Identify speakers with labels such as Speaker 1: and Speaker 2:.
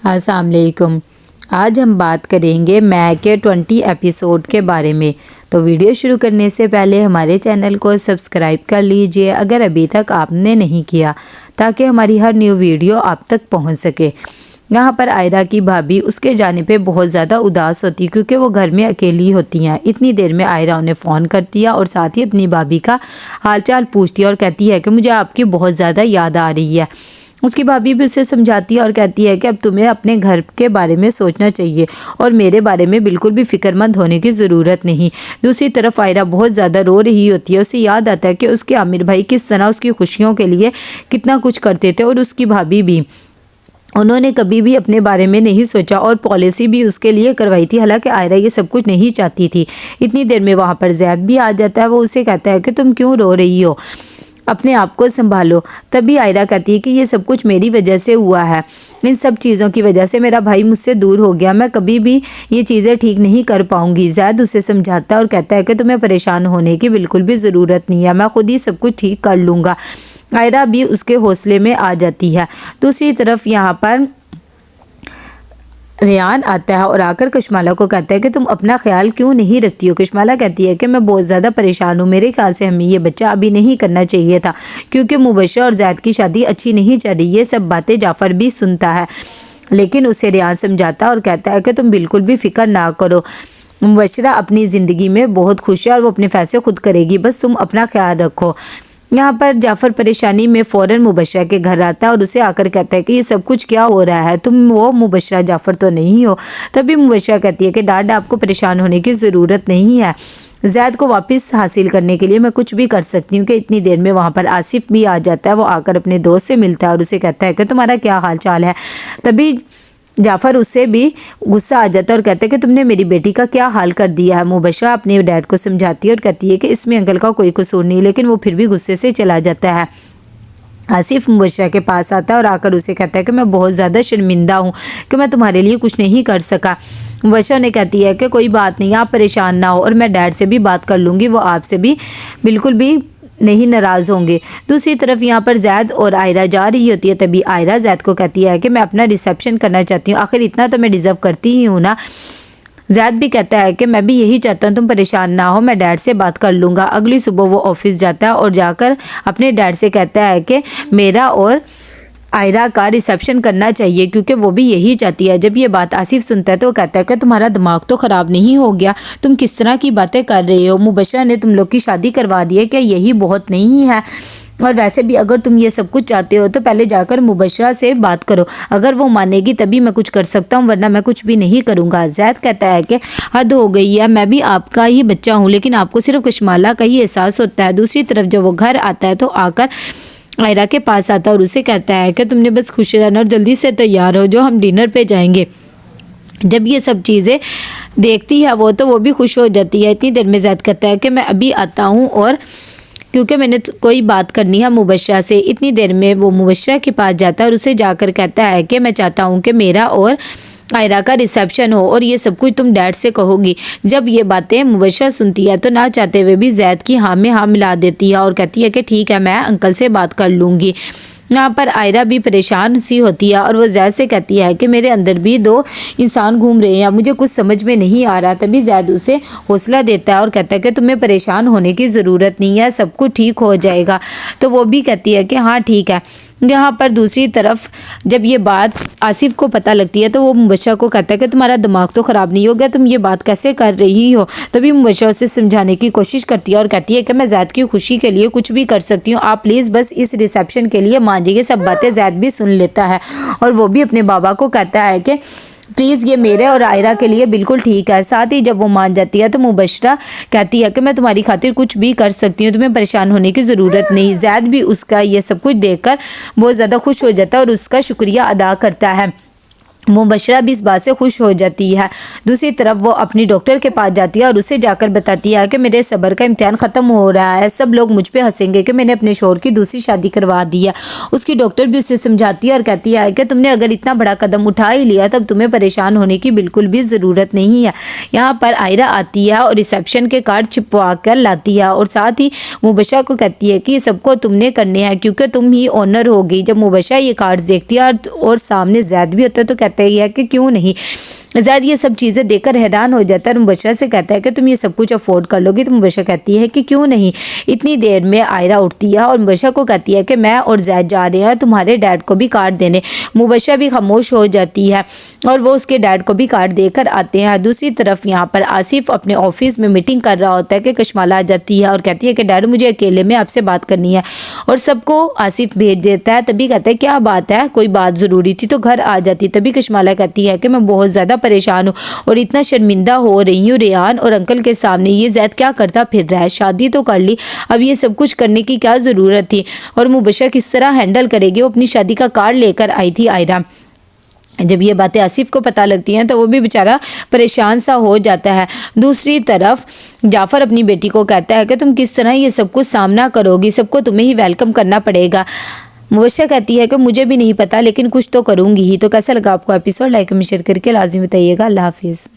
Speaker 1: السلام علیکم۔ آج ہم بات کریں گے میں کے 20 ایپیسوڈ کے بارے میں۔ تو ویڈیو شروع کرنے سے پہلے ہمارے چینل کو سبسکرائب کر لیجئے اگر ابھی تک آپ نے نہیں کیا، تاکہ ہماری ہر نیو ویڈیو آپ تک پہنچ سکے۔ یہاں پر آئرہ کی بھابھی اس کے جانے پہ بہت زیادہ اداس ہوتی کیونکہ وہ گھر میں اکیلی ہوتی ہیں۔ اتنی دیر میں آئرہ انہیں فون کرتی ہے اور ساتھ ہی اپنی بھابھی کا حال چال پوچھتی ہے اور کہتی ہے کہ مجھے آپ کی بہت زیادہ یاد آ رہی ہے۔ اس کی بھابھی بھی اسے سمجھاتی ہے اور کہتی ہے کہ اب تمہیں اپنے گھر کے بارے میں سوچنا چاہیے اور میرے بارے میں بالکل بھی فکر مند ہونے کی ضرورت نہیں۔ دوسری طرف آئرہ بہت زیادہ رو رہی ہوتی ہے۔ اسے یاد آتا ہے کہ اس کے عامر بھائی کس طرح اس کی خوشیوں کے لیے کتنا کچھ کرتے تھے اور اس کی بھابھی بھی۔ انہوں نے کبھی بھی اپنے بارے میں نہیں سوچا اور پالیسی بھی اس کے لیے کروائی تھی، حالانکہ آئرہ یہ سب کچھ نہیں چاہتی تھی۔ اتنی دیر میں وہاں پر زید بھی آ جاتا ہے۔ وہ اسے کہتا ہے کہ تم کیوں رو رہی ہو، اپنے آپ کو سنبھالو۔ تبھی آئرہ کہتی ہے کہ یہ سب کچھ میری وجہ سے ہوا ہے، ان سب چیزوں کی وجہ سے میرا بھائی مجھ سے دور ہو گیا، میں کبھی بھی یہ چیزیں ٹھیک نہیں کر پاؤں گی۔ زید اسے سمجھاتا ہے اور کہتا ہے کہ تمہیں پریشان ہونے کی بالکل بھی ضرورت نہیں ہے، میں خود ہی سب کچھ ٹھیک کر لوں گا۔ آئرہ بھی اس کے حوصلے میں آ جاتی ہے۔ دوسری طرف یہاں پر ریان آتا ہے اور آ کر کشمالہ کو کہتا ہے کہ تم اپنا خیال کیوں نہیں رکھتی ہو۔ کشمالہ کہتی ہے کہ میں بہت زیادہ پریشان ہوں، میرے خیال سے ہمیں یہ بچہ ابھی نہیں کرنا چاہیے تھا کیونکہ مبشرہ اور زید کی شادی اچھی نہیں چل رہی۔ یہ سب باتیں جعفر بھی سنتا ہے، لیکن اسے ریان سمجھاتا ہے اور کہتا ہے کہ تم بالکل بھی فکر نہ کرو، مبشرہ اپنی زندگی میں بہت خوش ہے اور وہ اپنے فیصلے خود کرے گی، بس تم اپنا خیال رکھو۔ یہاں پر جعفر پریشانی میں فوراً مبشرہ کے گھر آتا ہے اور اسے آ کر کہتا ہے کہ یہ سب کچھ کیا ہو رہا ہے، تم وہ مبشرہ جعفر تو نہیں ہو۔ تبھی مبشرہ کہتی ہے کہ ڈاڈ آپ کو پریشان ہونے کی ضرورت نہیں ہے، زید کو واپس حاصل کرنے کے لیے میں کچھ بھی کر سکتی ہوں۔ کہ اتنی دیر میں وہاں پر آصف بھی آ جاتا ہے۔ وہ آ کر اپنے دوست سے ملتا ہے اور اسے کہتا ہے کہ تمہارا کیا حال چال ہے۔ تبھی جعفر اس سے بھی غصہ آ جاتا ہے اور کہتا ہے کہ تم نے میری بیٹی کا کیا حال کر دیا ہے۔ مبشرہ اپنے ڈیڈ کو سمجھاتی ہے اور کہتی ہے کہ اس میں انکل کا کوئی قصور نہیں، لیکن وہ پھر بھی غصے سے چلا جاتا ہے۔ آصف مبشرہ کے پاس آتا ہے اور آ کر اسے کہتا ہے کہ میں بہت زیادہ شرمندہ ہوں کہ میں تمہارے لیے کچھ نہیں کر سکا۔ مبشرہ نے کہتی ہے کہ کوئی بات نہیں، آپ پریشان نہ ہو اور میں ڈیڈ سے بھی بات کر لوں گی، وہ آپ سے بھی بالکل بھی نہیں ناراض ہوں گے۔ دوسری طرف یہاں پر زید اور آئرہ جا رہی ہوتی ہے۔ تبھی آئرہ زید کو کہتی ہے کہ میں اپنا ریسیپشن کرنا چاہتی ہوں، آخر اتنا تو میں ڈیزرو کرتی ہی ہوں نا۔ زید بھی کہتا ہے کہ میں بھی یہی چاہتا ہوں، تم پریشان نہ ہو، میں ڈیڈ سے بات کر لوں گا۔ اگلی صبح وہ آفس جاتا ہے اور جا کر اپنے ڈیڈ سے کہتا ہے کہ میرا اور آئرہ کا ریسیپشن کرنا چاہیے کیونکہ وہ بھی یہی چاہتی ہے۔ جب یہ بات آصف سنتا ہے تو وہ کہتا ہے کہ تمہارا دماغ تو خراب نہیں ہو گیا، تم کس طرح کی باتیں کر رہے ہو، مبشرہ نے تم لوگ کی شادی کروا دی ہے، کیا یہی بہت نہیں ہے؟ اور ویسے بھی اگر تم یہ سب کچھ چاہتے ہو تو پہلے جا کر مبشرہ سے بات کرو، اگر وہ مانے گی تبھی میں کچھ کر سکتا ہوں، ورنہ میں کچھ بھی نہیں کروں گا۔ زید کہتا ہے کہ حد ہو گئی ہے، میں بھی آپ کا ہی بچہ ہوں، لیکن آپ کو صرف کشمالہ کا ہی احساس ہوتا ہے۔ دوسری طرف جب وہ گھر آتا ہے تو آ کر آئرہ کے پاس آتا ہے اور اسے کہتا ہے کہ تم نے بس خوش رہنا اور جلدی سے تیار ہو، جو ہم ڈنر پہ جائیں گے۔ جب یہ سب چیزیں دیکھتی ہے وہ بھی خوش ہو جاتی ہے۔ اتنی دیر میں زید کہتا ہے کہ میں ابھی آتا ہوں اور کیونکہ میں نے کوئی بات کرنی ہے مبشرہ سے۔ اتنی دیر میں وہ مبشرہ کے پاس جاتا ہے اور اسے جا کر کہتا ہے کہ میں چاہتا ہوں کہ میرا اور آئرہ کا ریسیپشن ہو اور یہ سب کچھ تم ڈیڈ سے کہو گی۔ جب یہ باتیں مبشرہ سنتی ہے تو نہ چاہتے ہوئے بھی زید کی ہاں میں ہاں ملا دیتی ہے اور کہتی ہے کہ ٹھیک ہے، میں انکل سے بات کر لوں گی۔ یہاں پر آئرہ بھی پریشان سی ہوتی ہے اور وہ زید سے کہتی ہے کہ میرے اندر بھی دو انسان گھوم رہے ہیں، مجھے کچھ سمجھ میں نہیں آ رہا۔ تبھی زید اسے حوصلہ دیتا ہے اور کہتا ہے کہ تمہیں پریشان ہونے کی ضرورت نہیں ہے، سب کچھ ٹھیک ہو جائے گا۔ تو وہ بھی کہتی ہے کہ ہاں ٹھیک ہے۔ یہاں پر دوسری طرف جب یہ بات آصف کو پتہ لگتی ہے تو وہ مبشرہ کو کہتا ہے کہ تمہارا دماغ تو خراب نہیں ہو گیا، تم یہ بات کیسے کر رہی ہو؟ تبھی مبشرہ اسے سمجھانے کی کوشش کرتی ہے اور کہتی ہے کہ میں زید کی خوشی کے لیے کچھ بھی کر سکتی ہوں، آپ پلیز بس اس ریسیپشن کے لیے مان جائیے۔ سب باتیں زید بھی سن لیتا ہے اور وہ بھی اپنے بابا کو کہتا ہے کہ پلیز یہ میرے اور آئرہ کے لیے بالکل ٹھیک ہے۔ ساتھ ہی جب وہ مان جاتی ہے تو مبشرہ کہتی ہے کہ میں تمہاری خاطر کچھ بھی کر سکتی ہوں، تمہیں پریشان ہونے کی ضرورت نہیں۔ زید بھی اس کا یہ سب کچھ دیکھ کر بہت زیادہ خوش ہو جاتا ہے اور اس کا شکریہ ادا کرتا ہے۔ مبشرہ بھی اس بات سے خوش ہو جاتی ہے۔ دوسری طرف وہ اپنی ڈاکٹر کے پاس جاتی ہے اور اسے جا کر بتاتی ہے کہ میرے صبر کا امتحان ختم ہو رہا ہے، سب لوگ مجھ پہ ہنسیں گے کہ میں نے اپنے شوہر کی دوسری شادی کروا دی ہے۔ اس کی ڈاکٹر بھی اسے سمجھاتی ہے اور کہتی ہے کہ تم نے اگر اتنا بڑا قدم اٹھا ہی لیا تب تمہیں پریشان ہونے کی بالکل بھی ضرورت نہیں ہے۔ یہاں پر آئرہ آتی ہے اور ریسیپشن کے کارڈ چھپوا کر لاتی ہے اور ساتھ ہی مبشرہ کو کہتی ہے کہ یہ سب کو تم نے کرنے ہیں کیونکہ تم ہی آنر ہوگی۔ جب مبشرہ یہ کارڈ دیکھتی ہے اور سامنے زید بھی ہوتا ہے تو کہتا ہے کہ کیوں نہیں۔ زید یہ سب چیزیں دیکھ کر حیران ہو جاتا ہے اور مبشرہ سے کہتا ہے کہ تم یہ سب کچھ افورڈ کر لو گی؟ تو مبشرہ کہتی ہے کہ کیوں نہیں۔ اتنی دیر میں عائرہ اٹھتی ہے اور مبشرہ کو کہتی ہے کہ میں اور زید جا رہے ہیں تمہارے ڈیڈ کو بھی کارڈ دینے۔ مبشرہ بھی خاموش ہو جاتی ہے اور وہ اس کے ڈیڈ کو بھی کارڈ دے کر آتے ہیں۔ دوسری طرف یہاں پر آصف اپنے آفس میں میٹنگ کر رہا ہوتا ہے کہ کشمالہ آ جاتی ہے اور کہتی ہے کہ ڈیڈ مجھے اکیلے میں آپ سے بات کرنی ہے، اور سب کو آصف بھیج دیتا ہے۔ تبھی کہتا ہے کیا بات ہے، کوئی بات ضروری تھی تو گھر آ جاتی۔ تبھی کشمالہ کہتی ہے کہ میں بہت زیادہ پریشان ہوں اور اتنا شرمندہ ہو رہی ہوں ریحان اور انکل کے سامنے، یہ زید کیا کرتا پھر رہا ہے، شادی تو کر لی، اب یہ سب کچھ کرنے کی کیا ضرورت تھی، اور مبشرہ کس طرح ہینڈل کرے گی، وہ اپنی شادی کا کارڈ لے کر آئی تھی عائرہ۔ جب یہ باتیں آصف کو پتہ لگتی ہیں تو وہ بھی بیچارہ پریشان سا ہو جاتا ہے۔ دوسری طرف جعفر اپنی بیٹی کو کہتا ہے کہ تم کس طرح یہ سب کچھ سامنا کرو گی، سب کو تمہیں ہی ویلکم کرنا پڑے گا۔ مبشرہ کہتی ہے کہ مجھے بھی نہیں پتا لیکن کچھ تو کروں گی ہی۔ تو کیسا لگا آپ کو ایپیسوڈ؟ لائک میں شیئر کر کے لازمی بتائیے گا۔ اللہ حافظ۔